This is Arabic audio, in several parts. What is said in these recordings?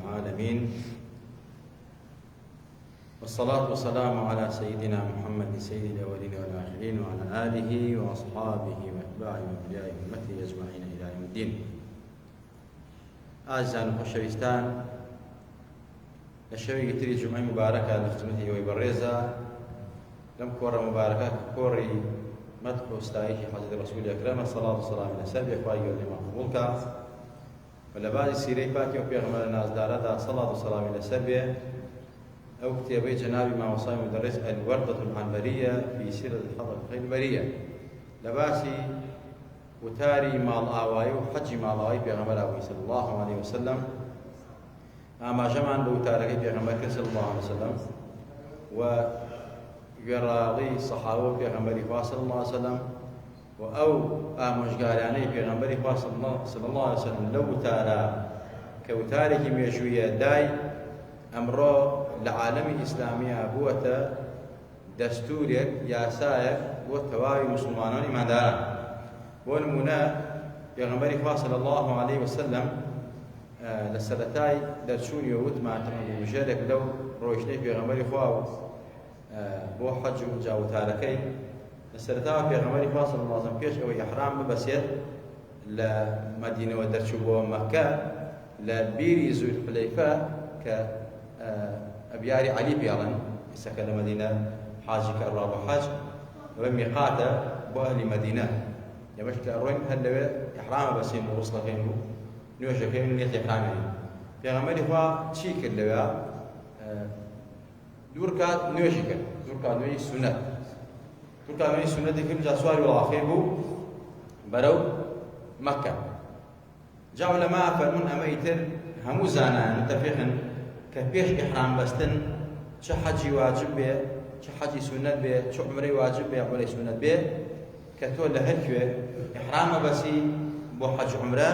العالمين، والصلاة والسلام على سيدنا محمد سيد الأولين والآخرين وعلى آله وأصحابه وأتباعه وأولياء أمته أجمعين إلى يوم الدين. أعزائي الخوشەویستان، لە شەوێکی تری جومعەی مبارەکە لە خزمەتی ئێوەی بەڕێزە لەم کۆڕە مبارەکە کە کۆڕی مەدح و ستایشی حەزرەتی ڕەسوولی ئەکرەمە سەڵات و سەلامی لەسەر بێ، خوای گەورە لێمان قبوڵ کات و لە بازی سیرەی پاکی و پێغەمبەرە نازدارەدا سەڵات و سەلامی لەسەر بێ. ئەو کتێبەی جەنابی مامۆستای مدەرڕیس الوردة العنبەریە فی سیرة الحەضرة الخەیبەریە لە باسی وتاری ماڵئاوایی و حەجی ماڵئاوایی پێغەمبەر صلی الله عليه وسلم ئاماژەمان بە وتارەکەی پێغەمبەر کرد صلی الله عليه وسلم و گوێڕاڵی سەحابە و پێغەمبەری خوا صلی الله عليه وسلم و ئەو ئامۆژگاریانەی پێغەمبەری خوا صلی الله عليه وسلم لەو وتارە کە وتارێکی مێژوویە دای ئەمڕۆ لە عالەمی ئیسلامیە بووەتە دەستورێک یاسایەک بۆ تەواوی موسڵمانانی ئیمانداران. بۆ نمونە پێغەمبەری خوا صلی الله عليه وسلم لە سەرەتای دەرچوونی و وتمان ژێرێک لەو ڕۆیشتەی پێغەمبەری خوا بۆ حەج و جاوتارەکەی لە سەرەتاوە پێغەمبەری خوا صلی الله عليه وسلم پێش ئەوەی ئیحرام ببەسێت لە مەدینەوە دەرچوو بۆ مەککە لە بیری زولحولەیفە کە ئەبیاری عەلی پێڵێن ئێستاکە لە مەدینە حاجی کە ڕوا بۆ حەج ئەوە میقاتە بۆ ئەهلی مەدینە. ئێمەش کە ئەڕۆین هەر لەوێ ئیحرامە بەسین و ڕوسڵەکەین و نوێژەکەین و نیەتی ئیحرامێنین. پێغەمبەری خوا چی کرد لەوێ؟ دوور کات نوێژی کرد، دوور کات نوێژی سونەت، دوور کات نوێژی سونەتی کرد، جا سواری وڵاخێ بوو بەرەو مەککە. جا عولەما فەرمون ئەمە ئیتر هەموو زانایان متەفیقن کە پێش ئیحرام بەستن چ حەجی واجب بێ، چ حەجی سونەت بێ، چ عومرەی واجب بێ، عومرەی سونەت بێ، کە تۆ لە هەر کوێ ئیحرامە بەسی بۆ حەج عومرە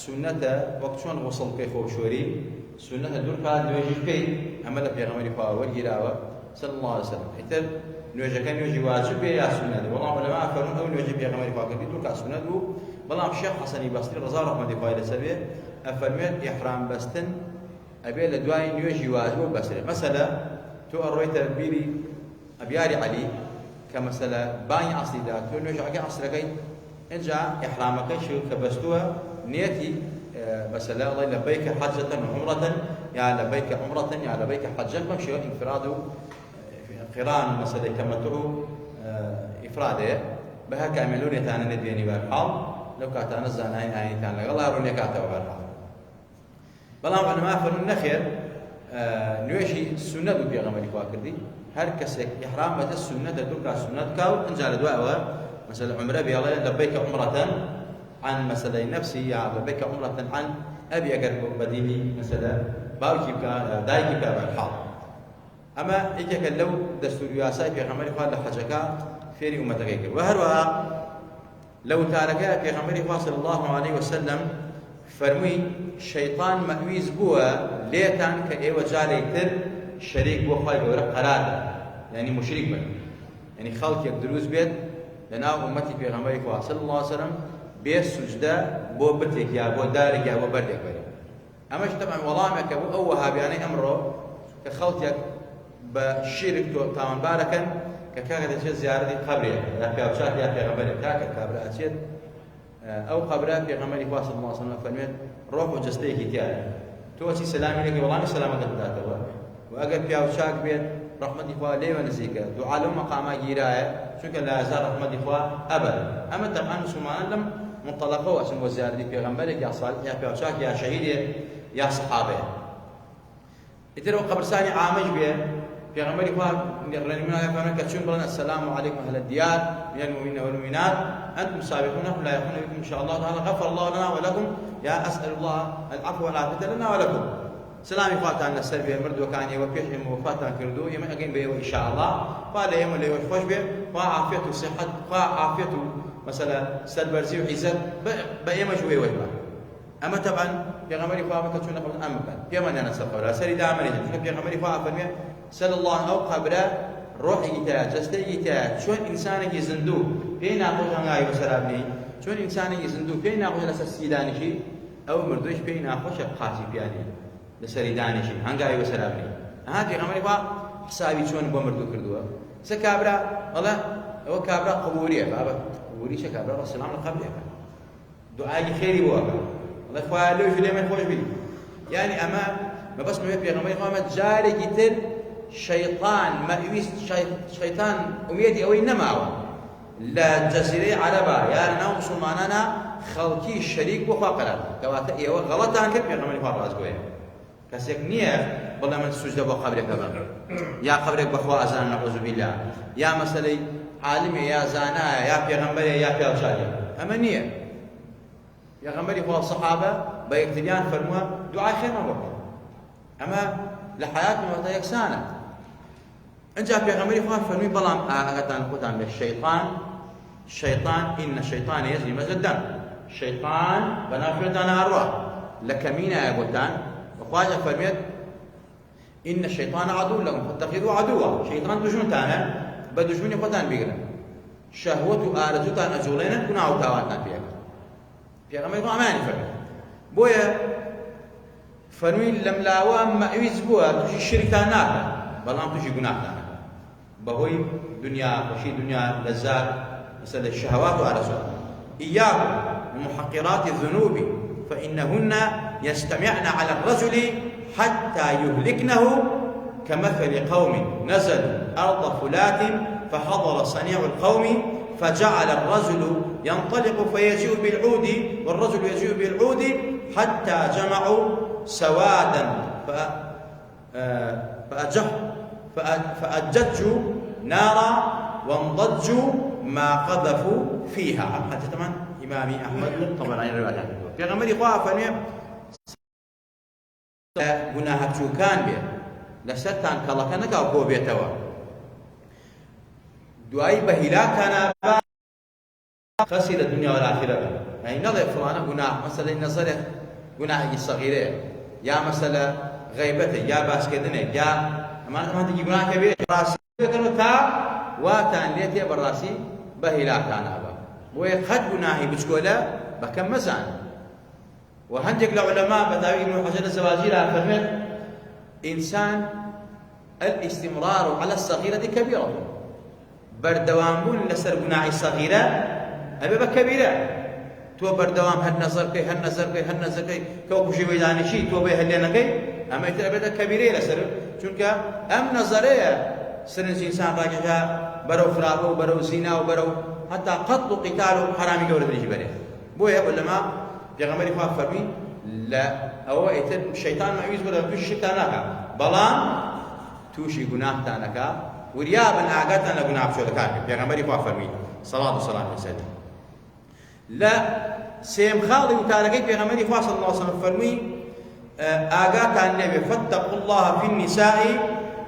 سونەتە وەک چۆن غوسڵ بکەی خۆشۆری سونەتە دوور کات نوێژی بکەی. ئەمە لە پێغەمبەری خوا وەرگیراوە صلی الله عليه وسلم. ئیتر نوێژەکە نوێژی واجب بێ یا سونەت؟ وەڵام عولەما فەرمون ئەو نوێژی پێغەمبەری خوا کردی دوور کات سونەت بوو. بەڵام شێخ حەسەنی بەسری ڕەزا ڕەحمەتی خوای لەسەر بێ ئەفەرمێت ئیحرام بەستن ئەبێ لە دوای نوێژی واجب بەسرێ. مەسەلە تۆ ئەڕۆیتە بیری ئەبیاری عەلی کە مەسەلە بانگی عەسریدا تۆ نوێژەکەی عەسرەکەی ئینجا ئیحرامەکەیش کە بەستووە نێتی مەسەلە ئەڵێ لەبەیکە حەجەتەن و عومرەتەن یا لەبەیکە عومرەتەن یا لەبەیکە حەجەن، بەم شێوە ئینفراد و قیران و مەسەلەی تەمەتوع و ئیفرادەیە بە هەر کامێلۆنێتانە نەدوێنی بەرحاڵ لەو کاتانە زانای ئاینیتان لەگەڵا ڕوونێکاتەوە بەرحاڵ. بەڵام عولەما فەرمون نەخێر، نوێژی سونەت و پێغەمبەری خوا کردی، هەر کەسێک ئیحرام بەدە سونەتە دوور کات سونەت کا و ئەنجا لە دوایەوە مەسەلە عومرە بێڵێ لەبەیکە عومرەتەن عن مەسەلەی نەفسی یا لەبەیکە عومرەتەن عن ئەبی ئەگەر بەدینی مەسەلە باوکی بکە دایکی بکە بەرحاڵ. ئەمە یەکێکە لەو دەستور و یاسای پێغەمبەری خوا لە حەجەکە فێری ئومەتەکەی کرد. و هەروەها لە وتارەکە پێغەمبەری خوا صلی الله عليه وسلم فەرمووی شەیطان مەویز بووە لێتان کە ئێوە جارێک تر شەریک بۆ خوای گەورە قەراردا، یعنی مشریک بن، یعنی خەڵکێک دروست بێت لەناو ئومەتی پێغەمبەری خوا صلی الله عليه وسلم بێ سوجدە بۆ بتێک یا بۆ دارێک یا بۆ بەردێک بێت. ئەمەش تەبعاً وەڵامێکە بۆ ئەو وەهابیانەی ئەمڕۆ کە خەڵکێک بە شیرک تاوانبارەکەن کە کاکە دەچێت زیارەتی قەبرێ یا پیاوچاک یا پێغەمبەرێک، کاکە کابرا ئەچێت ئەو قەبرە پێغەمبەری خوا صلی الله عليه وسلم فەرمێت ڕۆح و جەستەیەکی تیایە، تۆ چی سەلامی لێکەی وەڵامی سەلامەکەت بداتەوە، و ئەگەر پیاوچاک بێت ڕەحمەتی خوا لێوە نزیکە، دوعا لەو مەقامە گیرایە چونکە لا یەزال ڕەحمەتی خوا ئەبەدا. ئەمە تەبعاً موسڵمانان لەم منطەلەقەوە ئەچن بۆ زیارەتی پێغەمبەرێک یا ساڵح یا پیاوچاک یا شەهیدێک یا سەحابەیە. ئیتر ئەو قەبرستانی عامەش بێ پێغەمبەری خوا ڕێنمونیان فەرمێت کە چون بڵێن السلام علیکم أهل الديار من المؤمنين والمؤمنات أنتم سابقون لاحقون بكم إن شاء الله تعالى غفر الله لنا ولكم يا أسأل الله العفو والعافية لنا ولكم. سلامي خواتان لەسەر بێ مردوەکانی ئێوە پێش ئێمە وەفاتان کردو ئێمە ئەگەین بە ئێوە ئینشاء الله، خوا لە ئێمە لە ئێوەش خۆش بێ، خوا عافیەت و سیحەت، خوا عافیەت و مەسەلە سەربەرزی و عیزەت بە ئێمەش و ئێوەش بە. ئەمە تەبعاً پێغەمبەری خوا بکە چۆن نەقبول ئەم بکەن پێمانیانە سەر قەبرە سەری دامەنێت، چونکە پێغەمبەری خوا فەرمێ سەل الله ئەو قەبرە ڕۆحێکی تایە جەستەیەکی تایە، چۆن ئینسانێکی زیندوو پێی ناخۆش هەنگاوی بەسەرا بنێی، چۆن ئینسانێکی زیندوو پێی ناخۆش لەسەر سیدانیشی، ئەو مردوویش پێی ناخۆشە قاچی پیانێ. لەسەری دانیشی هەنگاوی بەسەرابنی ئەها پێغەمبەری خوا حسابی چۆن بۆ مردوو کردووە سە کابرا بەڵێ ئەوە کابرا قبووریە بابە قبووری چە کابرا ڕەسەلام لە قەبرێکە دوعای خێری بۆ ئەکە بەڵێ خوایە لەوش لێ من خۆش بی یعنی ئەمە مەبەستمە بێ پێغەمبەری خوا جارێکی تر شەیطان مەویست شەیطان ئومێدی ئەوەی نەماوە لە جەزیرەی عەرەبا یا لەناو موسڵمانانە خەڵکی شەریک بۆ خوا قەرار کەواتە ئێوە غەڵەتان کرد پێغەمبەری خوا ڕاستگۆیە کەسێک نییە بەڵێ من سوجدە بۆ قەبرێکە بم یا قەبرێک بەخوا ئەزان نەعوذ بالله یا مەسەلەی عالمێ یا زانایە یا پێغەمبەرێ یا پیاوچاکێ ئەمە نییە پێغەمبەری خوا سەحابە بە یەکتریان فەرمووە دوعای خێرمان بۆ بکەن ئەمە لە حەیاتمەوەتە یەکسانە ئەجا پێغەمبەری خوا فەرمووی بەڵام ئاگاتان خۆتان بێ شەیطان ئین الشەیطان یەجری مەجرە الدەم شەیطان بەناو خوێنتانە ئەڕوا لە کەمینایە بۆتان وخواجە فەرمێت ئین الشەیطان عەدوٌ لەکم فاتەخیذوه عەدووە شەیطان دوژمنتانە بە دوژمنی خۆتان بیگرن شەهوەت و ئارەزووتان ئەجوڵێنن گوناح و تاوانتان پێکەن پێغەمبەری خوا ئەمانی فەرمێت بۆیە فەرمووی لە ملاوە مەویز بووە تووشی شرکتان ناکەن بەڵام تووشی گوناحتان نەکەن بەهۆی دنیا خۆشی دنیا لەزات مثل الشهوات وآرزوات إياكم ومحقرات الذنوب فإنهن يستمعن على الرجل حتى يهلكنه كمثل قوم نزلوا أرض فلات فحضر صنيع القوم فجعل الرجل ينطلق فيجيء بالعود والرجل يجيء بالعود حتى جمعوا سوادا فأججوا نارا وانضجوا ما قذفوا فيها حتى طبعا إمامي أحمد الطبراني رواية في غمري خوا فني گناه چوکان بێ لەسەرتان کەڵەکە نەکاو بۆ بێتەوە دوایی بە هیلاکانە خەسی لە دنیا و ئاخرەت یعنی نەڵێ فڵانە گوناه مەسەلەی نەزەرێک گوناهێکی سەغیرەیە یا مەسەلە غەیبەتە یا باسکردنێک یا ئەمانەی گوناه کەبیرە ڕاستی دەکەنەوە تا واتان لێتێ بەڕاستی بە هیلاکانە بە بۆیە قەت گوناهی بچکۆلە بەکەم مەزان وهندك العلماء بداوي ابن حجر الزواجير فرمت إنسان الاستمرار على الصغيرة كبيرة بردوامون لسر قناع الصغيرة أبي بكبيرة تو بردوام هالنظر كي هالنظر كي كوكو شي ويداني شي تو بي هاللينا كي أما يتربدا كبيرة لسر چونك أم نظرية سرنج إنسان راجعها برو خرابه وبرو زينة وبرو حتى قتل قتال حرامي قولة الجبرية بويا علماء پێغەمبەری خوا فەرمی لە ئەوە ئیتر شەیطان مەویز بوو لە تووشی شتان ناکا بەڵام تووشی گوناحتانەکە وریابن ئاگاتان لە گوناح بچۆلەکان پێغەمبەری خوا فەرمی سەڵات و سەلام لەسەری لە سێم خاڵی وتارەکەی پێغەمبەری خوا صلی الله علیه وسلم فەرمی ئاگاتان لێبێ فاتقوا الله في النساء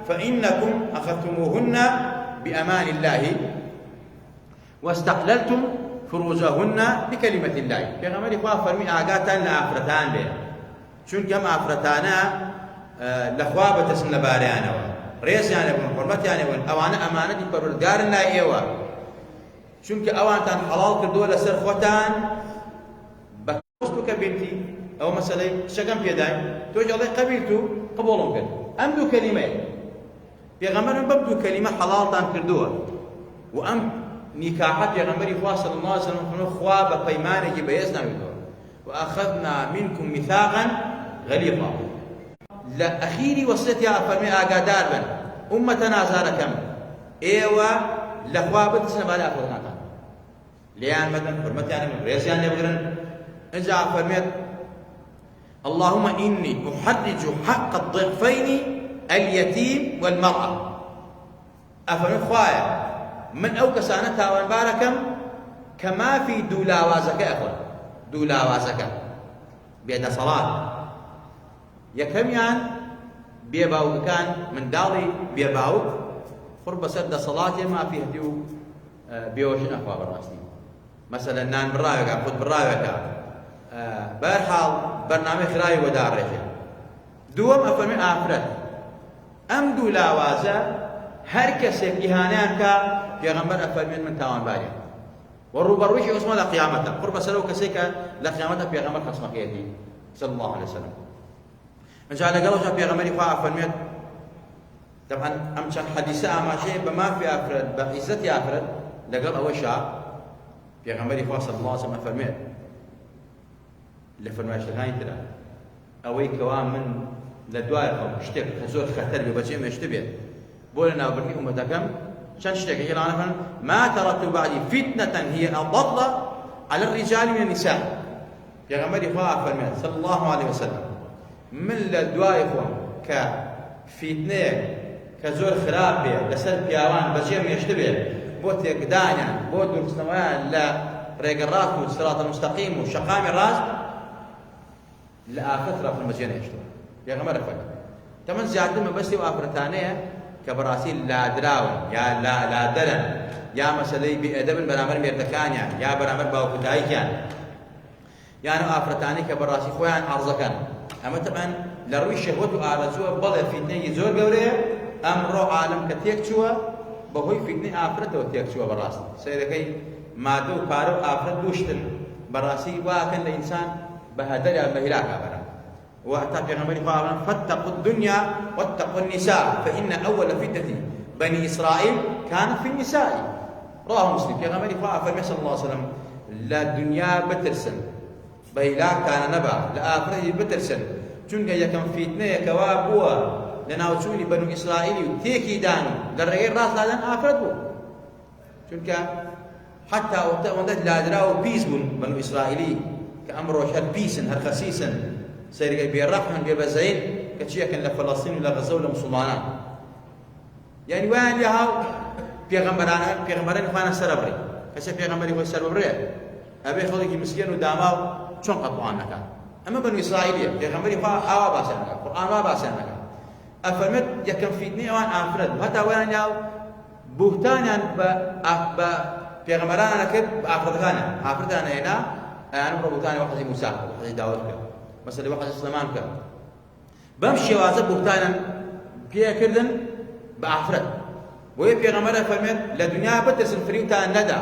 فإنكم أخذتموهن بأمان الله واستحللتم فروجهن بكلمة الله پێغەمبەری خوا فەرمی ئاگاتان لە ئافرەتان بێ چونکە ئەم ئافرەتانە لەخوا بەتەسن لەبارەیانەوە ڕێزیان لێبن حورمەتیان لێبن ئەوانە ئەمانەتی پەروەردگارن لای ئێوە چونکە ئەوانتان حەڵاڵ کردووە لەسەر خۆتان بە کۆستوکە بێتی ئەوە مەسەلەی شەکەم پێداین تۆش ئەڵێ قەبیلت و قبوڵم کرد ئەم دوو کەلیمەیە پێغەمبەر بەم دوو کەلیمە حەڵاڵتان کردووە و ئەم نکاحات پێغەمبەری خوا صلی الله علیه وسلم خوا بە پەیمانێکی بەهێز ناوێتەوە وأخذنا منكم ميثاقا غليظا لە ئەخیری وەسیەتیا فەرمێ ئاگادار بن ئومەتە نازارەکەم ئێوە لەخوا بترسن لەبارەی ئافرەتانتان لێیان مەدەن حورمەتیان لێبن ڕێزیان لێبگرن ئەجا فەرمێت اللهم إني أحرج حق الضعفين اليتيم والمرأة أفرمي خوايا من أو كسانة تاوان باركم كما في دولاوازك أخوة دولاوازك بيد صلاة يكم يعني بيباوك كان من دالي بيباوك قرب سد صلاة ما فيه ديو بيوشن أخوة بالراستي مثلا نان برايك خذ برايك برحال برنامج خراي ودار رجال دوم أفرمي آفرت أم دولاوازة هر کەسێک ئیهانەیان کە پێغەمبەر ئەفەرمێن من تاوانباریە و ڕوبەڕوویشی عوسمان لە قیامەتە قڕ بەسەر ئەو کەسێک کە لە قیامەتە پێغەمبەر خەسمەکەیەتی صلی الله عليه وسلم انجا لەگەڵەوەشە پێغەمبەری خوا فەرمێت طبعا ئەم چەند حەدیسە ئاماژەیە بە مافی ئافرەت بە عیزەتی ئافرەت لەگەڵ ئەوەشە پێغەمبەری خوا صلی الله علیه و سلم فەرمێت لە فەرمایشەکانی ترە ئەوەی کەوا من لە دوای خەڵ شتێک کە زۆر خەتەر بێ بەجێ مێشتە بێت بۆ لە ناوبردنی ئومەتەکەم چەند شتێکە هێڵانە فەرمێن ما تركت بعدي فتنة هي أضل على الرجال من النساء پێغەمبەری خوا فەرمێت صلی الله عليه وسلم من لە دوای خۆم کە فیتنەیەک کە زۆر خراپ بێ لەسەر پیاوان بەجێ مێشتە بێت بۆ تێکدانیان بۆ دوورخستنەوەیان لە ڕێگەڕاست و سراتە مستەقیم و شەقامی ڕاست لە ئافرەت ڕافن بەجێ نێشتەوە پێغەمبەر فەرمێت تەمەن زیاتر مەبەستی و ئافرەتانەیە کە بەڕاستی لادراون یا لادەرن یا مەسەلەی بێئەدەبن بەرامبەر مێردەکانیان یا بەرامبەر باوکو دایکیان یان ئەو ئافرەتانەی کە بەڕاستی خۆیان عەرزەکەن ئەمە تەبەن لە ڕووی شەهوەت و ئارەزووە بەڵێ فیتنەیەکی زۆر گەورەیە ئەمڕۆ عالەم کە تێک چووە بەهۆی فیتنەی ئافرەتەوە تێک چووە بەڕاستی سەیرەکەی مادە و پارە و ئافرەت دووشتن بەڕاستی واکەن لە ئینسان بە هەدەرە بە هیلاکا بەرە وحتى في غمر قال فاتقوا الدنيا واتقوا النساء فإن أول فتنة بني إسرائيل كانت في النساء رواه مسلم في غمر قال فرمي صلى الله عليه وسلم لا دنيا بترسن بيلا كان نبع لا آخره بترسن چونك يكن فتنة كوابوا لناوچوني بنو إسرائيل تيكي داني للرغير راس لادن آخرت بو چونك حتى وقت لا دراو بيس بنو إسرائيلي كأمره هل بيسن هل خسيسن سيرقى بيرحمن بيبزين كتشيا كان لفلسطين ولا غزة ولا مسلمان يعني وين يهاو بيغمبران خوانا سربري كسي بيغمبري هو سربري أبي خلقي مسكين وداماو شون قطعان نكا أما بنو إسرائيلية بيغمبري خوا آوا باسانك القرآن ما باسانك أفرمت يكن فيتني وان آفرد حتى وين يهاو بوهتانيان بيغمبران أنا كد بآفردكانا آفردانا هنا أنا بروبوتاني وقت موسى وقت داود مثلا وقت سليمان كان بمشي وازب بوتانا بيا كردن بأفراد وهي بيغمرها فرمت لدنيا بترسم فريوتا ندى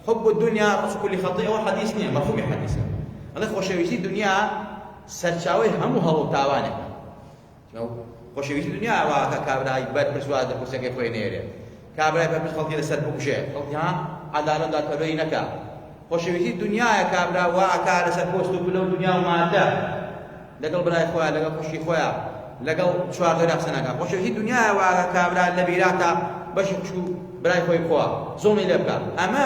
حب الدنيا رأس كل خطيئة وحديث نية مفهوم حديث الله خوشويسي الدنيا سرشاوي هم هلو تاوانه خوشويسي الدنيا وكابراي بد برسواد كوسكي فوينيري كابراي بد خلطي لسر بوكشي خلطي ها عدالة دار تبينك خوشويسي الدنيا يا كابرا واكا لسر بوستو بلو دنيا وماتا لقل براي خويا لقل خوشي خويا لقل شوار غير أحسنك خوشويسي الدنيا واكا كابرا لبيراتا باش شو براي خوي خويا زومي لبكا أما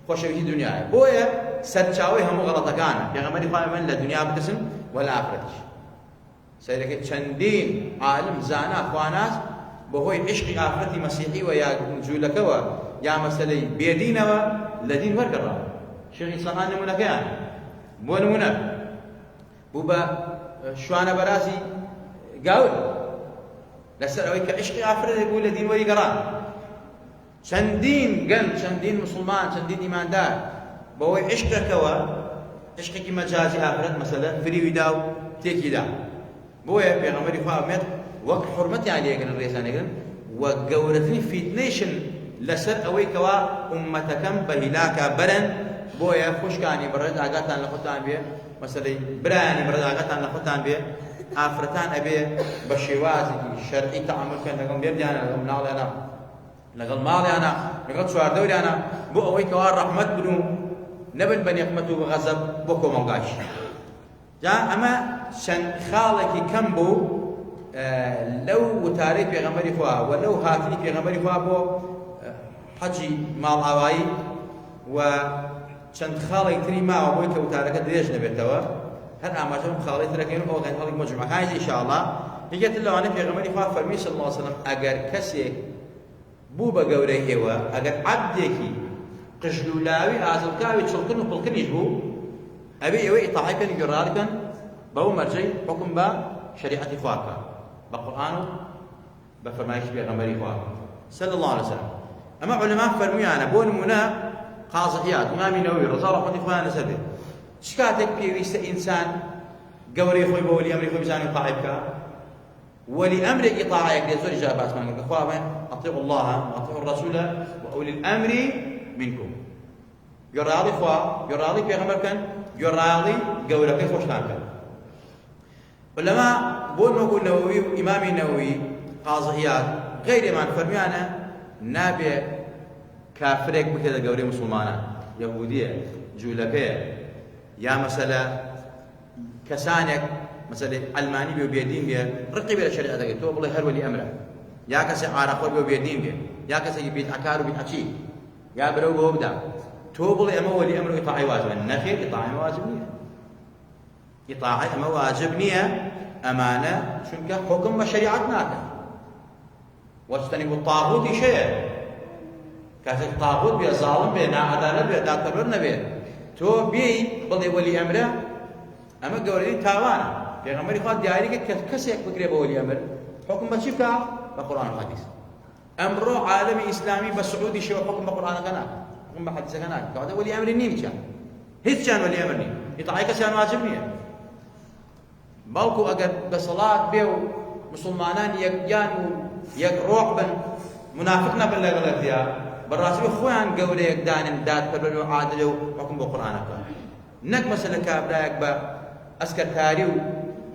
خوشويسي الدنيا بويا سرچاوي هم غلطة كان يا غمري خويا من الدنيا بتسم ولا آخرتش سيدك چندين عالم زانا خواناس بهوي عشق آخرتي مسيحي ويا نجولكوا يا مسألة بيدينوا الذين ورقرا شيخ صهان نمونا كيان بو نمونا بوبا شوانا براسي قاول لسر اويك عشق آفرد يقول الذين ورقرا شندين قلب شندين مسلمان شندين إيمان دار بوي عشق كوا عشقك مجازي آفرد مثلا فريوي داو تيكي داو بويا بيغمري خواه وقت حرمتي عليه قلن الرئيسان قلن وقورتني فيتنيشن لسر اوي كوا امتكم بهلاكا برن بويا خوشكاني برد عقاتان لخوتان بيه مثلا براني برد عقاتان لخوتان بيه آفرتان ابي بشيوازي شرعي تعامل كان لكم بيرديانا لكم ناغلي انا لقل مالي انا لقل شوار دوري انا بو اوي كوا رحمت بنو نبن بني يقمتو بغزب بوكو موقاش جا اما شن خالكي كم بو لو تاريخ بيغمبري خوا ولو هاتني بيغمبري خوا بو حجي مال ئاوایی و چەند خاڵێک تری ماوە بۆی کەوتارەکە درێژ نەبێتەوە هەر ئاماژەم خاڵی ترەکەین ئەو خاڵی مەجموعەکانی ئینشاءالله یەکێتر لەوانەیە پێغەمبەری خوا فەرمی صلی الله علیه وسلم ئەگەر کەسێک بوو بە گەورەی ئێوە ئەگەر عەبدێکی قژلولاوی ئازڵکاوی چڵکن و پڵکنیش بوو ئەبێ ئێوە ئیتاعی بکەن گوێڕا بکەن بەو مەرجەی حکم بە شەریعەتی خوا بکە بە قورئان و بە فەرمایشی پێغەمبەری خوا صلی الله علیه وسلم أما علماء فرميانا بون منا قاضيات إمام النووي رضي الله عنه إخواننا سبب شكاتك بيويست إنسان قوري خوي بولي أمري خوي بزاني طاعبك ولأمر إطاعك لزول إجابات من الأخوة أطيعوا الله وأطيعوا الرسول وأولي الأمر منكم يراضي خوا يراضي بيغمبر كان يراضي قورك خوش ناكل علماء بون نقول النووي وإمام النووي قاضي عياض غير ما فرميانا نابع كافرك بكذا قوري مسلمانا يهودية جولبية يا مثلا كسانك مثلا علماني بيو بيدين بيه رقي بلا شريعة تو والله هر ولي أمره يا كسي عارقور بيو بيدين بيه يا كسي بيت أكار وبيت أشي يا برو بوبدا تو والله أما ولي أمره إطاعي واجب النخير إطاعي واجب نية إطاعي أما واجب نية أمانة شنك حكم بشريعتنا واجتنبوا الطاغوت شيء كاتك طاغوت بيه ظالم بيه ناعدالة بيه داتبر نبيه تو بي بلي ولي أمره أما قولي تاوانا پیغمبر خدا دیاری که کسی بکره به ولی امر حکم به چی که به قرآن و حدیث امرو عالم اسلامی به سعودی شو حکم به قرآن کنه حکم به حدیث کنه که ولی امر نیم چن هیچ چن ولی امر نیم اطاعت کسی واجب نیه بالکو اگر به صلات بیو مسلمانان یک جان یک روح بن منافق نبل لغلطیا براسي خوان قولي یک دان داد پرو عادل حکم به قرآن کنه نک مثلا کابراک با اسکرتاری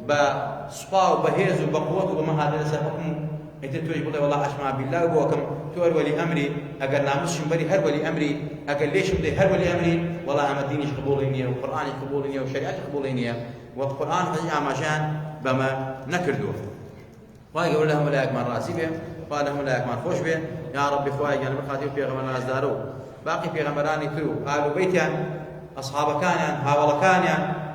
بصفا وبهيز وبقوة وبما هذا حكم انت تقول والله والله اشمع بالله وكم تور ولي امري اقل ناموس شمبري هر ولي امري اقل ليش بدي هر ولي امري والله اما ديني قبوليني والقران قبوليني وشريعتي قبوليني والقران حاجه عشان بما نكردوه واي يقول لهم ملائك من راسي به قال لهم ملائك من خوش به يا ربي خواي انا بخاطر في غمر الناس دارو باقي في غمراني ترو قالوا بيتان اصحاب كان هاول كان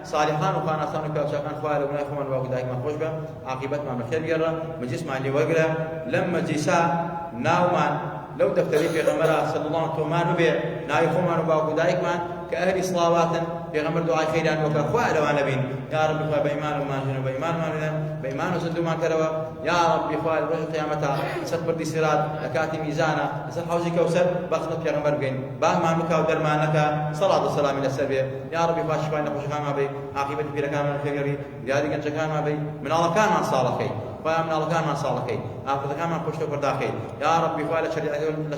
صالحان وكان اصلا كان خوال ولا يخمن واقع دائما خوش به عاقبت ما بخير يرى مجلس مع اللي وقله لما جيسا ناومان لو دفتري في غمره صلى الله عليه وسلم به ناي خمن واقع دائما كاهل صلوات في غمر دعاء خيران وكخوال وانا بين يا رب خوا بايمان وما جن بايمان ما بايمان وسد ما كروا يا رب خوال روح قيامتها ستبر دي سرات اكاتي ميزانا سر حوزي كوثر بخلط في غمر بين باه ما مكاو درمانك صلاه والسلام الى السبع يا رب خوا شفانا خوش ما بي عاقبت في ركان من خيري دياري كان كان ما بي من الله كان ما صالحي فمن الله كان ما صالحي اخذ كان ما خوش برداخي يا رب خوال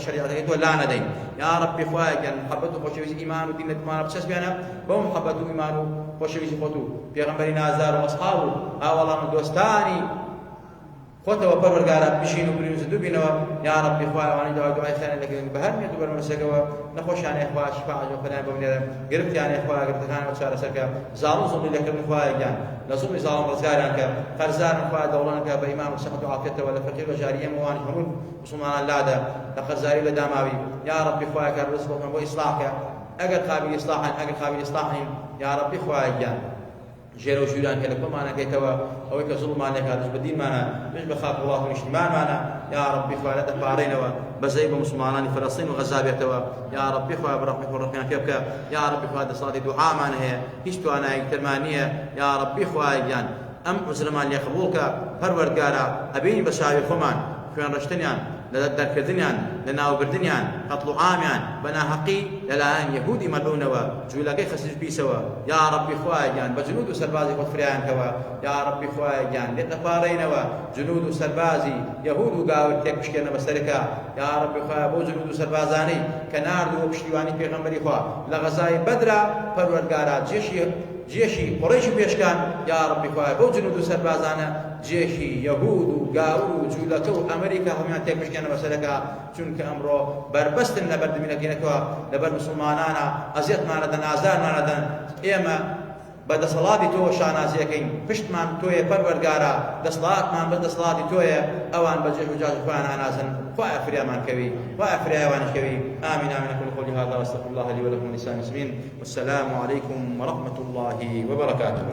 شريعه ولا ندين يا رب خوال كان محبته خوش ايمان ودين ما بس بيانا ومحبته ايمانه خوش بيشفتو پیغمبرنا زار واصحابه والله من دوستاني خوته وپروردگار بشين وبرينوس دوبينوا يا رب اخويا وانا دعاء ثاني لكن بهرني دوبر مسكوا نخوش يعني اخويا شفاعه وخنا بمن قربت يعني اخويا قربت كان وشار سرك زالو صلي لك اخويا كان لازم زالو رزقارك خرزان اخويا دولانك بايمان وصحه وعافيه ولا فقير وجاريه موان حمود وسمان لاده لخرزاري لداماوي يا رب اخويا كان رزقكم واصلاحك اجر قابل اصلاحا اجر قابل اصلاحا يا رب اخويا كان جيرو جيران كلك معنا كيتوا او كظلم عليك هذا بدين معنا مش بخاف الله الاجتماع معنا يا ربي خوالد بارينا بزيب مسلمان فلسطين وغزه بيتوا يا ربي خوالد برحمتك ورحمتك كيفك يا ربي خوالد صلاه دعاء معنا هي هيستو انا ترمانيه يا ربي خوالد جان ام مسلمان اللي قبولك پروردگارا ابين بشاوي خمان كان رشتنيان لدر كردنيان لناو بردنيان قتلوا عاميان بنا حقي للان يهودي ملعونوا جولاكي خسج بيسوا يا ربي خواجان بجنود سربازي قفريان كوا يا ربي خواجان لتفارينوا جنود سربازي يهود قاول تك بشكنا بسركا يا ربي خواجان بو جنود سربازاني كنار دو بشتيواني پیغمبري خوا لغزاي بدرا پروردگارا جيشي قريش بيشكان يا ربي خواجان بو جنود سربازانا جيشي يهود قاول جولكو امريكا هم تك بشكنا بسركا چونك امرو بربست لبرد من كينكوا لبر مسلمانانا ازيت ما ندن ازار ما ندن ايما بد صلاتي تو شانازيكين پشتمان توي پروردگارا دصلات ما بد صلاتي توي اوان بجه حجاج فانا نازن وافريا من كوي وافريا وان كوي امين امين كل قولي هذا واستغفر الله لي ولكم ولسائر المسلمين والسلام عليكم ورحمه الله وبركاته.